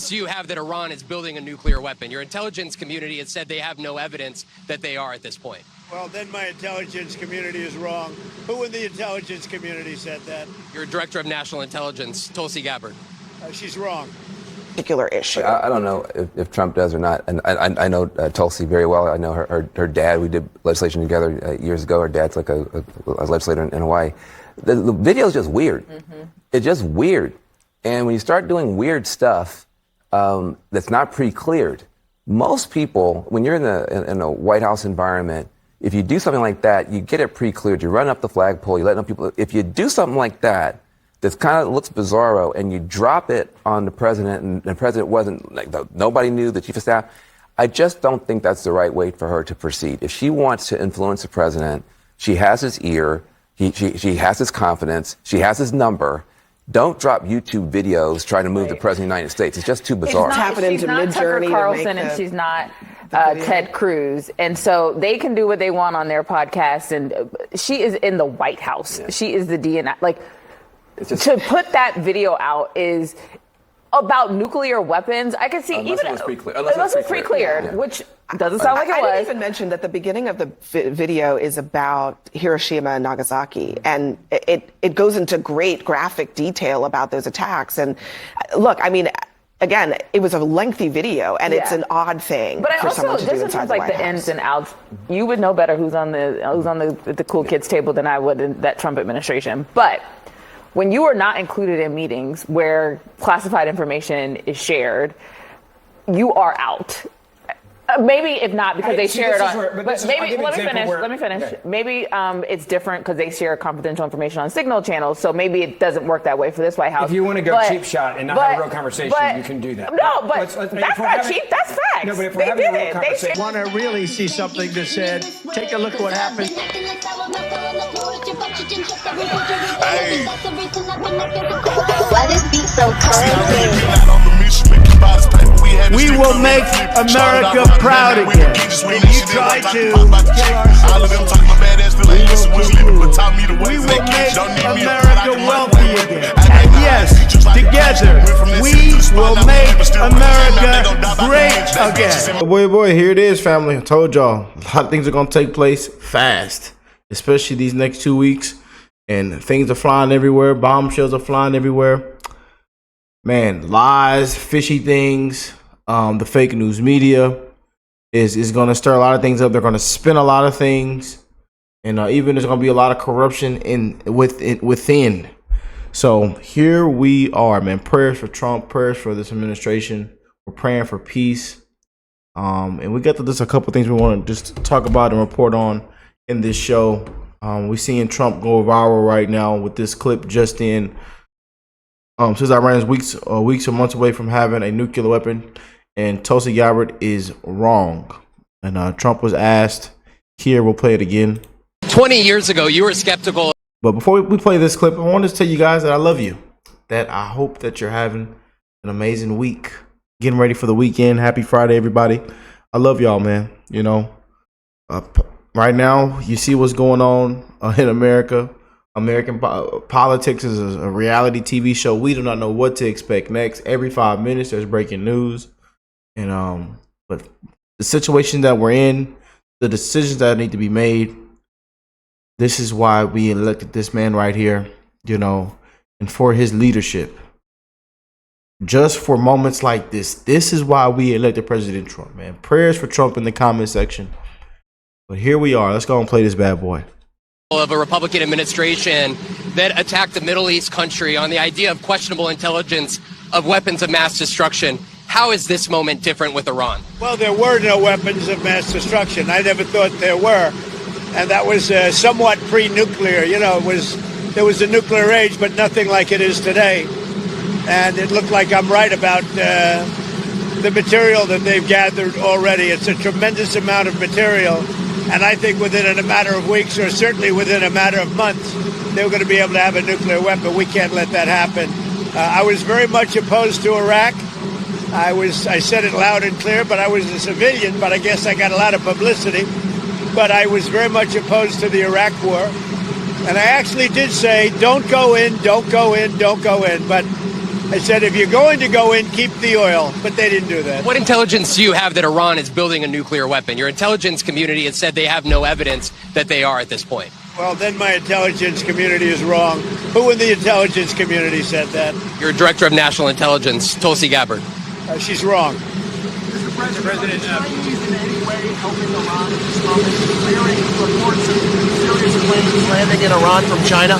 evidence do you have that Iran is building a nuclear weapon? Your intelligence community has said they have no evidence that they are at this point. Well, then my intelligence community is wrong. Who in the intelligence community said that? Your director of national intelligence, Tulsi Gabbard. She's wrong. Particular issue. I don't know if Trump does or not, and I know Tulsi very well. I know her dad. We did legislation together years ago. Her dad's like a legislator in Hawaii. The video is just weird. Mm-hmm. It's just weird, and when you start doing weird stuff that's not pre-cleared, most people, when you're in a White House environment, if you do something like that, you get it pre-cleared. You run up the flagpole. You let people. If you do something like that, that kind of looks bizarro, and you drop it on the president, and the president wasn't, like, nobody knew, the chief of staff, I just don't think that's the right way for her to proceed. If she wants to influence the president, she has his ear, she has his confidence, she has his number. Don't drop YouTube videos trying to move the president of the United States. It's just too bizarre. She's not Tucker Carlson, and she's not Ted Cruz. And so they can do what they want on their podcast, and she is in the White House. Yeah. She is the DNI. Like, to put that video out is about nuclear weapons. I could see unless it was pre-cleared, unless it was pre-cleared, which doesn't sound like it was. I didn't even mention that the beginning of the video is about Hiroshima and Nagasaki, and it goes into great graphic detail about those attacks. And look, I mean, again, it was a lengthy video, and it's an odd thing for someone to do inside the White House. The ins and outs, you would know better who's on the cool kids table than I would in that Trump administration, but. When you are not included in meetings where classified information is shared, you are out. Maybe if not because they share it on. But maybe let me finish. Okay. Maybe it's different because they share confidential information on signal channels. So maybe it doesn't work that way for this White House. If you want to go cheap shot and not have a real conversation, you can do that. No, but that's not cheap. That's facts. No, but if we're having a real conversation, want to really see something that said, take a look at what happened. Hey. Why this beat so cold? We will make America proud again. And you try to kill our we will make America wealthy again. And yes, together, we will make America great again. Boy, here it is, family. I told y'all, a lot of things are going to take place fast, especially these next 2 weeks. And things are flying everywhere. Bombshells are flying everywhere. Man, lies, fishy things. The fake news media is going to stir a lot of things up. They're going to spin a lot of things, and even there's going to be a lot of corruption within. So here we are, man. Prayers for Trump, prayers for this administration. We're praying for peace, and we got to just a couple things we want to just talk about and report on in this show. We're seeing Trump go viral right now with this clip just in. Since Iran is weeks or months away from having a nuclear weapon. And Tulsi Gabbard is wrong. And Trump was asked, here, we'll play it again. 20 years ago, you were skeptical. But before we play this clip, I wanted to tell you guys that I love you. That I hope that you're having an amazing week. Getting ready for the weekend. Happy Friday, everybody. I love y'all, man. You know, right now, you see what's going on in America. American politics is a reality TV show. We do not know what to expect next. Every 5 minutes, there's breaking news. And but the situation that we're in, the decisions that need to be made, this is why we elected this man right here, you know, and for his leadership. Just for moments like this is why we elected President Trump, man. Prayers for Trump in the comment section. But here we are. Let's go and play this bad boy. Of a Republican administration that attacked the Middle East country on the idea of questionable intelligence of weapons of mass destruction. How is this moment different with Iran? Well, there were no weapons of mass destruction. I never thought there were. And that was somewhat pre-nuclear. You know, there was a nuclear age, but nothing like it is today. And it looked like I'm right about the material that they've gathered already. It's a tremendous amount of material. And I think within a matter of weeks, or certainly within a matter of months, they're going to be able to have a nuclear weapon. We can't let that happen. I was very much opposed to Iraq. I said it loud and clear, but I was a civilian, but I guess I got a lot of publicity. But I was very much opposed to the Iraq war. And I actually did say, don't go in, don't go in, don't go in. But I said, if you're going to go in, keep the oil. But they didn't do that. What intelligence do you have that Iran is building a nuclear weapon? Your intelligence community has said they have no evidence that they are at this point. Well, then my intelligence community is wrong. Who in the intelligence community said that? Your director of national intelligence, Tulsi Gabbard. She's wrong. Mr. President, Chinese in any way helping Iran at this moment? Clearing reports of serious planes landing in Iran from China?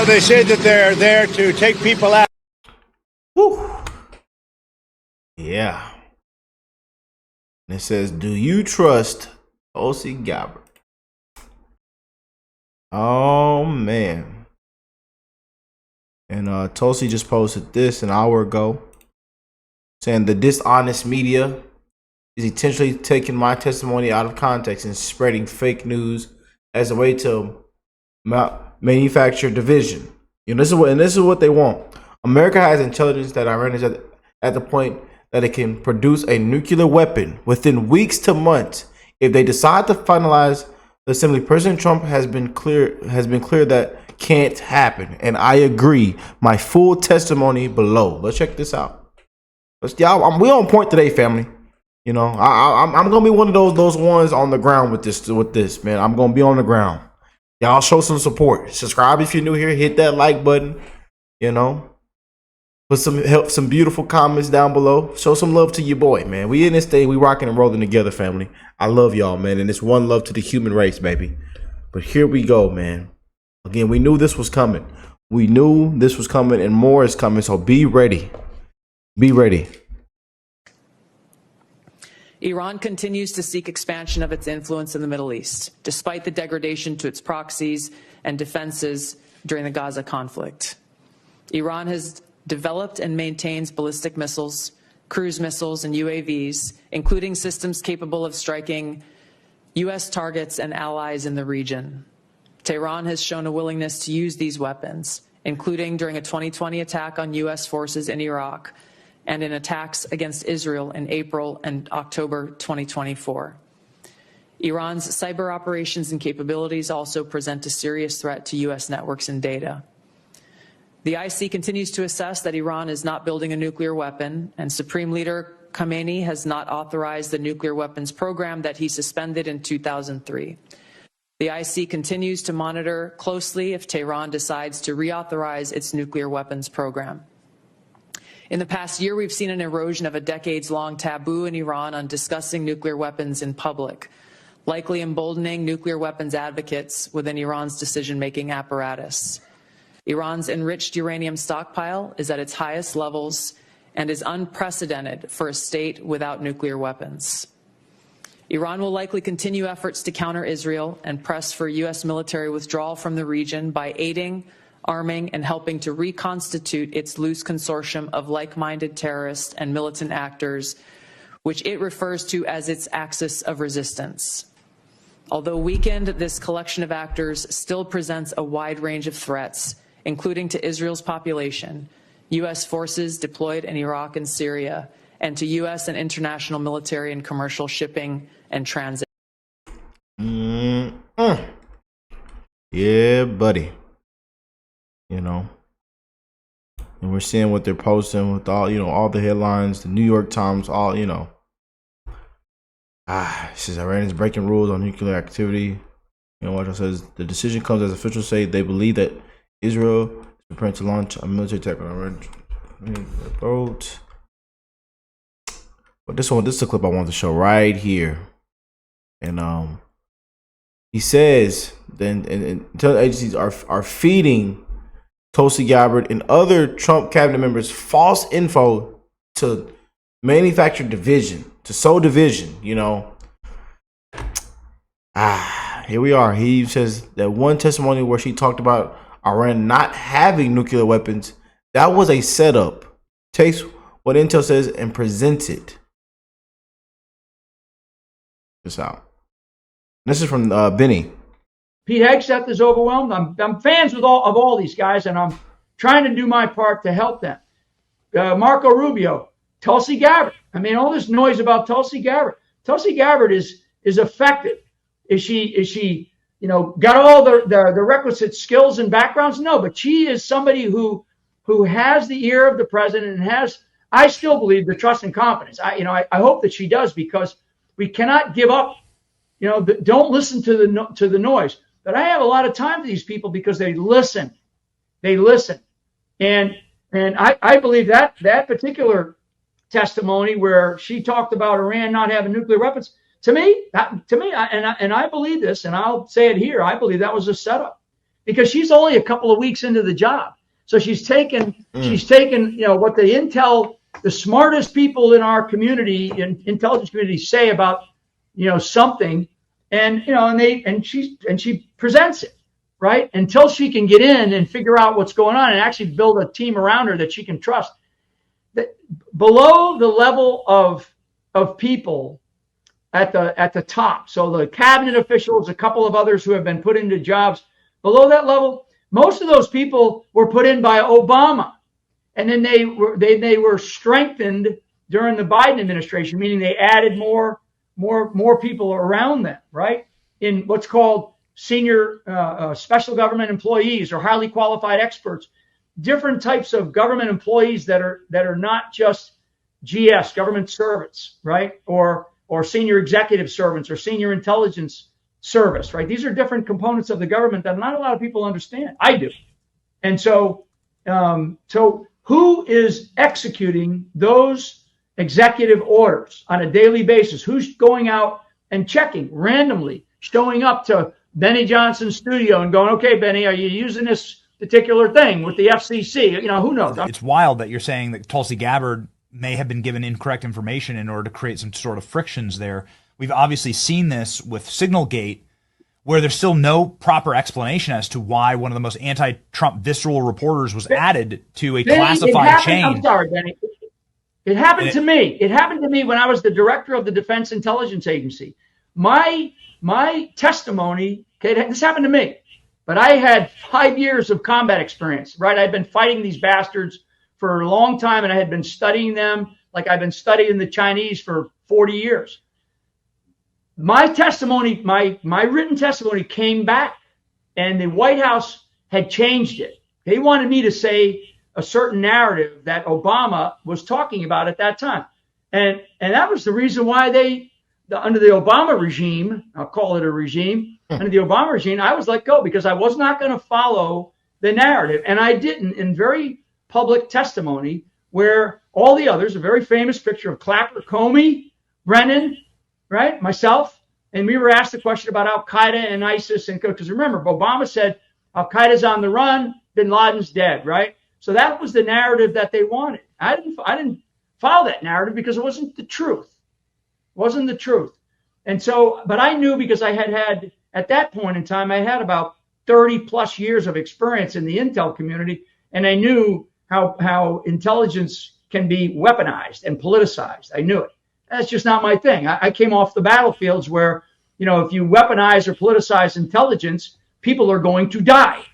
They say that they're there to take people out. Whew. Yeah. And it says, do you trust Tulsi Gabbard? Oh, man. And Tulsi just posted this an hour ago, saying the dishonest media is intentionally taking my testimony out of context and spreading fake news as a way to manufacture division. You know, this is what they want. America has intelligence that Iran is at the point that it can produce a nuclear weapon within weeks to months. If they decide to finalize the assembly, President Trump has been clear that can't happen. And I agree. My full testimony below. Let's check this out. We on point today, family. You know, I'm gonna be one of those ones on the ground with this, man. I'm gonna be on the ground. Y'all show some support. Subscribe if you're new here. Hit that like button. You know, put some beautiful comments down below. Show some love to your boy, man. We in this thing. We rocking and rolling together, family. I love y'all, man. And it's one love to the human race, baby. But here we go, man. Again, we knew this was coming. We knew this was coming, and more is coming. So be ready. Be ready. Iran continues to seek expansion of its influence in the Middle East, despite the degradation to its proxies and defenses during the Gaza conflict. Iran has developed and maintains ballistic missiles, cruise missiles, and UAVs, including systems capable of striking U.S. targets and allies in the region. Tehran has shown a willingness to use these weapons, including during a 2020 attack on U.S. forces in Iraq and in attacks against Israel in April and October 2024. Iran's cyber operations and capabilities also present a serious threat to U.S. networks and data. The IC continues to assess that Iran is not building a nuclear weapon, and Supreme Leader Khamenei has not authorized the nuclear weapons program that he suspended in 2003. The IC continues to monitor closely if Tehran decides to reauthorize its nuclear weapons program. In the past year, we've seen an erosion of a decades-long taboo in Iran on discussing nuclear weapons in public, likely emboldening nuclear weapons advocates within Iran's decision-making apparatus. Iran's enriched uranium stockpile is at its highest levels and is unprecedented for a state without nuclear weapons. Iran will likely continue efforts to counter Israel and press for U.S. military withdrawal from the region by aiding, arming, and helping to reconstitute its loose consortium of like-minded terrorists and militant actors, which it refers to as its axis of resistance. Although weakened, this collection of actors still presents a wide range of threats, including to Israel's population, U.S. forces deployed in Iraq and Syria, and to U.S. and international military and commercial shipping and transit. Yeah, buddy. You know, and we're seeing what they're posting with all, you know, all the headlines, the New York Times, all, you know. It says Iran is breaking rules on nuclear activity. You know, what it says, the decision comes as officials say they believe that Israel is preparing to launch a military attack on Iran. But this is the clip I wanted to show right here. And he says then intelligence agencies are feeding Tulsi Gabbard and other Trump cabinet members false info to manufacture division, to sow division, you know. Here we are. He says that one testimony where she talked about Iran not having nuclear weapons, that was a setup. Takes what intel says and presents it. This out. This is from Benny. Pete Hegseth is overwhelmed. I'm fans of all these guys, and I'm trying to do my part to help them. Marco Rubio, Tulsi Gabbard. I mean, all this noise about Tulsi Gabbard. Tulsi Gabbard is effective. Is she you know, got all the requisite skills and backgrounds? No, but she is somebody who who has the ear of the president and has, I still believe, the trust and confidence. I hope that she does, because we cannot give up. Don't listen to the noise. But I have a lot of time for these people because they listen. They listen. And I believe that particular testimony where she talked about Iran not having nuclear weapons, to me, I believe this, and I'll say it here, I believe that was a setup, because she's only a couple of weeks into the job. So she's taken what the smartest people in our community, in intelligence community, say about something, and she presents it, right, until she can get in and figure out what's going on and actually build a team around her that she can trust. That below the level of people at the top, so the cabinet officials, a couple of others who have been put into jobs below that level, most of those people were put in by Obama, and then they were strengthened during the Biden administration, meaning they added more people around them, right, in what's called senior special government employees or highly qualified experts, different types of government employees that are not just GS, government servants, right, or senior executive servants or senior intelligence service, right? These are different components of the government that not a lot of people understand. I do. And so who is executing those executive orders on a daily basis? Who's going out and checking randomly, showing up to Benny Johnson's studio and going, okay, Benny, are you using this particular thing with the FCC? Who knows? It's wild that you're saying that Tulsi Gabbard may have been given incorrect information in order to create some sort of frictions there. We've obviously seen this with Signalgate, where there's still no proper explanation as to why one of the most anti-Trump visceral reporters was added to a classified chain. I'm sorry, Benny. It happened to me. It happened to me when I was the director of the Defense Intelligence Agency. My testimony, okay, this happened to me, but I had 5 years of combat experience, right? I'd been fighting these bastards for a long time, and I had been studying them like I've been studying the Chinese for 40 years. My testimony, my written testimony came back, and the White House had changed it. They wanted me to say a certain narrative that Obama was talking about at that time. And that was the reason why under the Obama regime, I'll call it a regime, under the Obama regime, I was let go because I was not going to follow the narrative. And I didn't, in very public testimony, where all the others, a very famous picture of Clapper, Comey, Brennan, right, myself, and we were asked the question about Al-Qaeda and ISIS, and because remember, Obama said Al-Qaeda's on the run, bin Laden's dead, right? So that was the narrative that they wanted. I didn't follow that narrative because it wasn't the truth. It wasn't the truth. And so, but I knew, because I had at that point in time, I had about 30 plus years of experience in the intel community, and I knew how intelligence can be weaponized and politicized. I knew it. That's just not my thing. I came off the battlefields where, if you weaponize or politicize intelligence, people are going to die.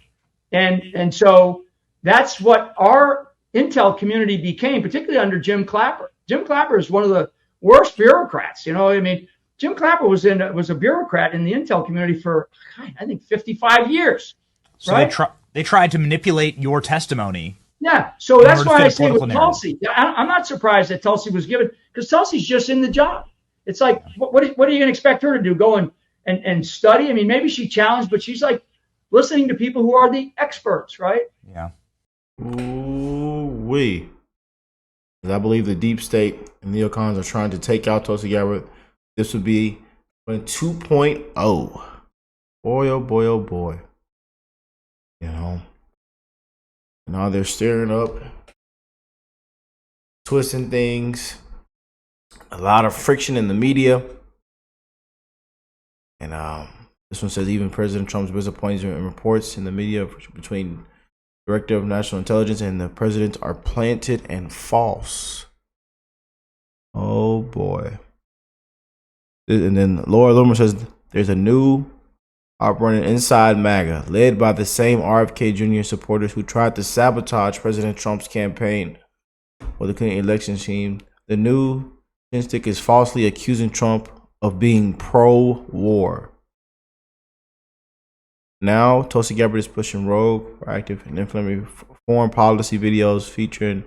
And so that's what our intel community became, particularly under Jim Clapper. Jim Clapper is one of the worst bureaucrats. Jim Clapper was a bureaucrat in the intel community for, I think, 55 years. So right? they tried to manipulate your testimony. Yeah, so that's why I say with Tulsi, I'm not surprised that Tulsi was given, because Tulsi's just in the job. It's like, what are you going to expect her to do? Go and study? I mean, maybe she challenged, but she's like listening to people who are the experts, right? Yeah. Ooh-wee. I believe the deep state and neocons are trying to take out Tulsi Gabbard. This would be 2.0. Boy, oh boy, oh boy. Now they're stirring up, twisting things, a lot of friction in the media. And this one says even President Trump's disappointments in reports in the media between Director of National Intelligence and the President are planted and false. Oh boy. And then Laura Loomer says there's a new operating inside MAGA, led by the same RFK Jr. supporters who tried to sabotage President Trump's campaign for the Clinton election team. The new stick is falsely accusing Trump of being pro-war. Now, Tulsi Gabbard is pushing rogue, proactive, and inflammatory foreign policy videos featuring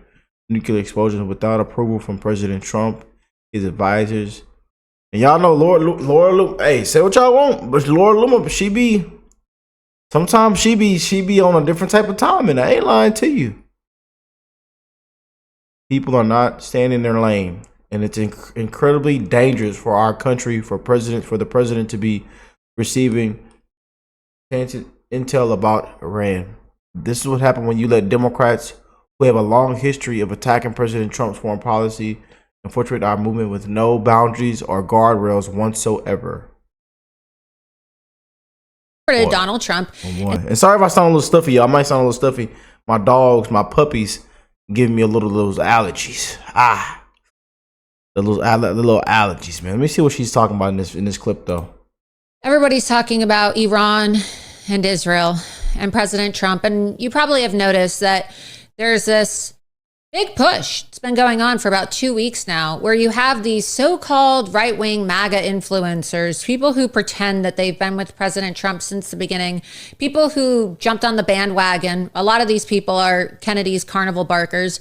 nuclear explosions without approval from President Trump, his advisors. And y'all know Laura Loomer, hey, say what y'all want, but Laura Loomer, sometimes she be on a different type of time, and I ain't lying to you. People are not staying in their lane, and it's incredibly dangerous for our country, for the president to be receiving intel about Iran. This is what happened when you let Democrats who have a long history of attacking President Trump's foreign policy infiltrate our movement with no boundaries or guardrails whatsoever. Boy. Donald Trump. Oh boy. And sorry if I sound a little stuffy, y'all. I might sound a little stuffy. My dogs, my puppies, giving me a little those allergies. The little allergies, man. Let me see what she's talking about in this clip, though. Everybody's talking about Iran and Israel and President Trump, and you probably have noticed that there's this big push. It's been going on for about 2 weeks now, where you have these so-called right-wing MAGA influencers, people who pretend that they've been with President Trump since the beginning, people who jumped on the bandwagon. A lot of these people are Kennedy's carnival barkers,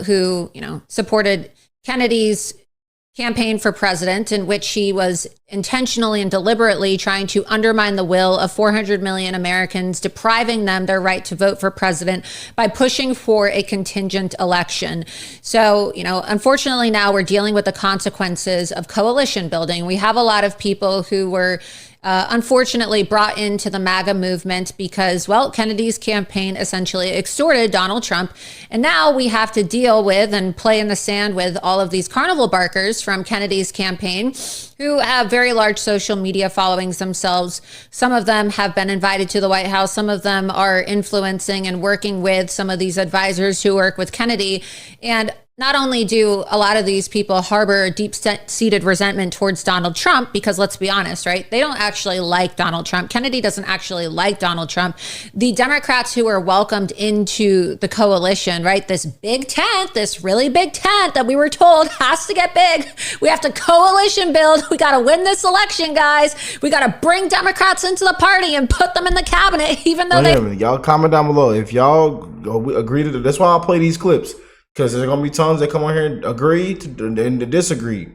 who, supported Kennedy's campaign for president, in which he was intentionally and deliberately trying to undermine the will of 400 million Americans, depriving them their right to vote for president by pushing for a contingent election. So, unfortunately now we're dealing with the consequences of coalition building. We have a lot of people who were unfortunately brought into the MAGA movement because, Kennedy's campaign essentially extorted Donald Trump. And now we have to deal with and play in the sand with all of these carnival barkers from Kennedy's campaign who have very large social media followings themselves. Some of them have been invited to the White House. Some of them are influencing and working with some of these advisors who work with Kennedy. And not only do a lot of these people harbor deep-seated resentment towards Donald Trump, because let's be honest, right? They don't actually like Donald Trump. Kennedy doesn't actually like Donald Trump. The Democrats who were welcomed into the coalition, right? This big tent, this really big tent that we were told has to get big. We have to coalition build. We got to win this election, guys. We got to bring Democrats into the party and put them in the cabinet, even though y'all comment down below if y'all agree to. That's why I play these clips. Because there's going to be tons that come on here and agree and to disagree.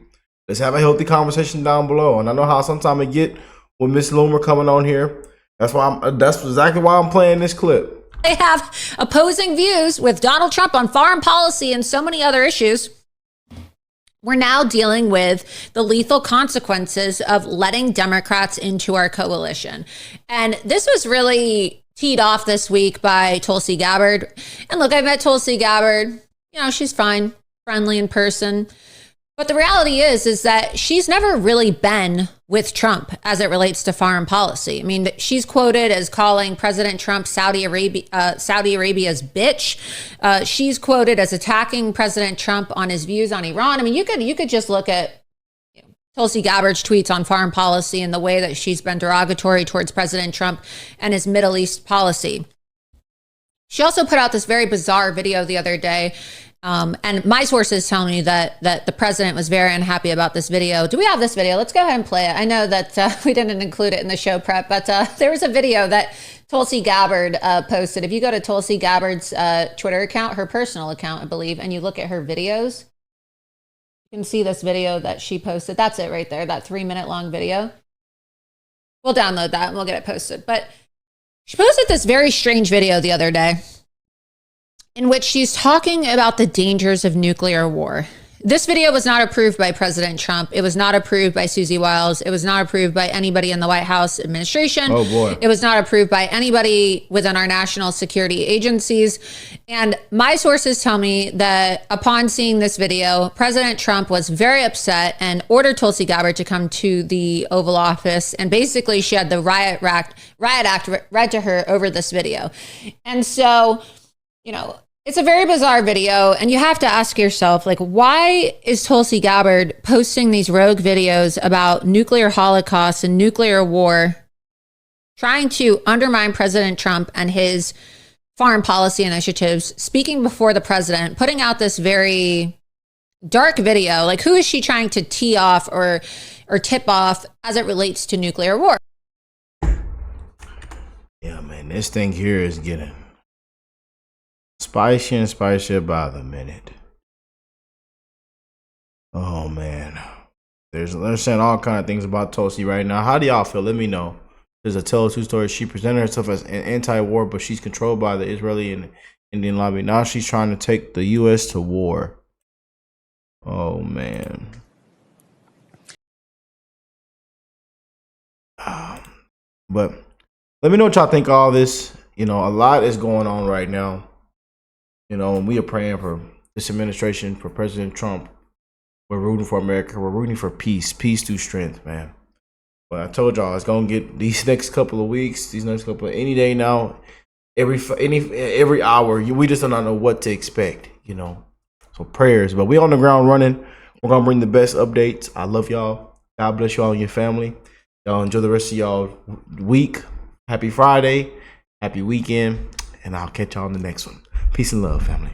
Let's have a healthy conversation down below. And I know how sometimes I get with Miss Loomer coming on here. That's exactly why I'm playing this clip. They have opposing views with Donald Trump on foreign policy and so many other issues. We're now dealing with the lethal consequences of letting Democrats into our coalition. And this was really teed off this week by Tulsi Gabbard. And look, I met Tulsi Gabbard. She's fine, friendly in person. But the reality is that she's never really been with Trump as it relates to foreign policy. I mean, she's quoted as calling President Trump Saudi Arabia's bitch. She's quoted as attacking President Trump on his views on Iran. I mean, you could just look at Tulsi Gabbard's tweets on foreign policy and the way that she's been derogatory towards President Trump and his Middle East policy. She also put out this very bizarre video the other day. And my sources tell me that the president was very unhappy about this video. Do we have this video? Let's go ahead and play it. I know that we didn't include it in the show prep, but there was a video that Tulsi Gabbard posted. If you go to Tulsi Gabbard's Twitter account, her personal account, I believe, and you look at her videos, you can see this video that she posted. That's it right there, that 3-minute long video. We'll download that and we'll get it posted. But she posted this very strange video the other day in which she's talking about the dangers of nuclear war. This video was not approved by President Trump. It was not approved by Susie Wiles. It was not approved by anybody in the White House administration. Oh boy. It was not approved by anybody within our national security agencies. And my sources tell me that upon seeing this video, President Trump was very upset and ordered Tulsi Gabbard to come to the Oval Office. And basically she had the riot act read to her over this video. And so, it's a very bizarre video, and you have to ask yourself, why is Tulsi Gabbard posting these rogue videos about nuclear holocaust and nuclear war, trying to undermine President Trump and his foreign policy initiatives, speaking before the president, putting out this very dark video? Who is she trying to tee off or tip off as it relates to nuclear war? Yeah, man, this thing here is getting Spicy and spicier by the minute. Oh man, they're saying all kind of things about Tulsi right now. How do y'all feel? Let me know. There's a Tell 2 story. She presented herself as an anti-war, but she's controlled by the Israeli and Indian lobby. Now she's trying to take the U.S. to war. Oh man. But let me know what y'all think of all this. You know, a lot is going on right now. You know, and we are praying for this administration, for President Trump. We're rooting for America. We're rooting for peace. Peace through strength, man. But I told y'all it's gonna get these next couple of weeks, any day now, every hour. We just don't know what to expect, you know. So prayers. But we on the ground running. We're gonna bring the best updates. I love y'all. God bless y'all and your family. Y'all enjoy the rest of y'all week. Happy Friday. Happy weekend. And I'll catch y'all on the next one. Peace and love, family.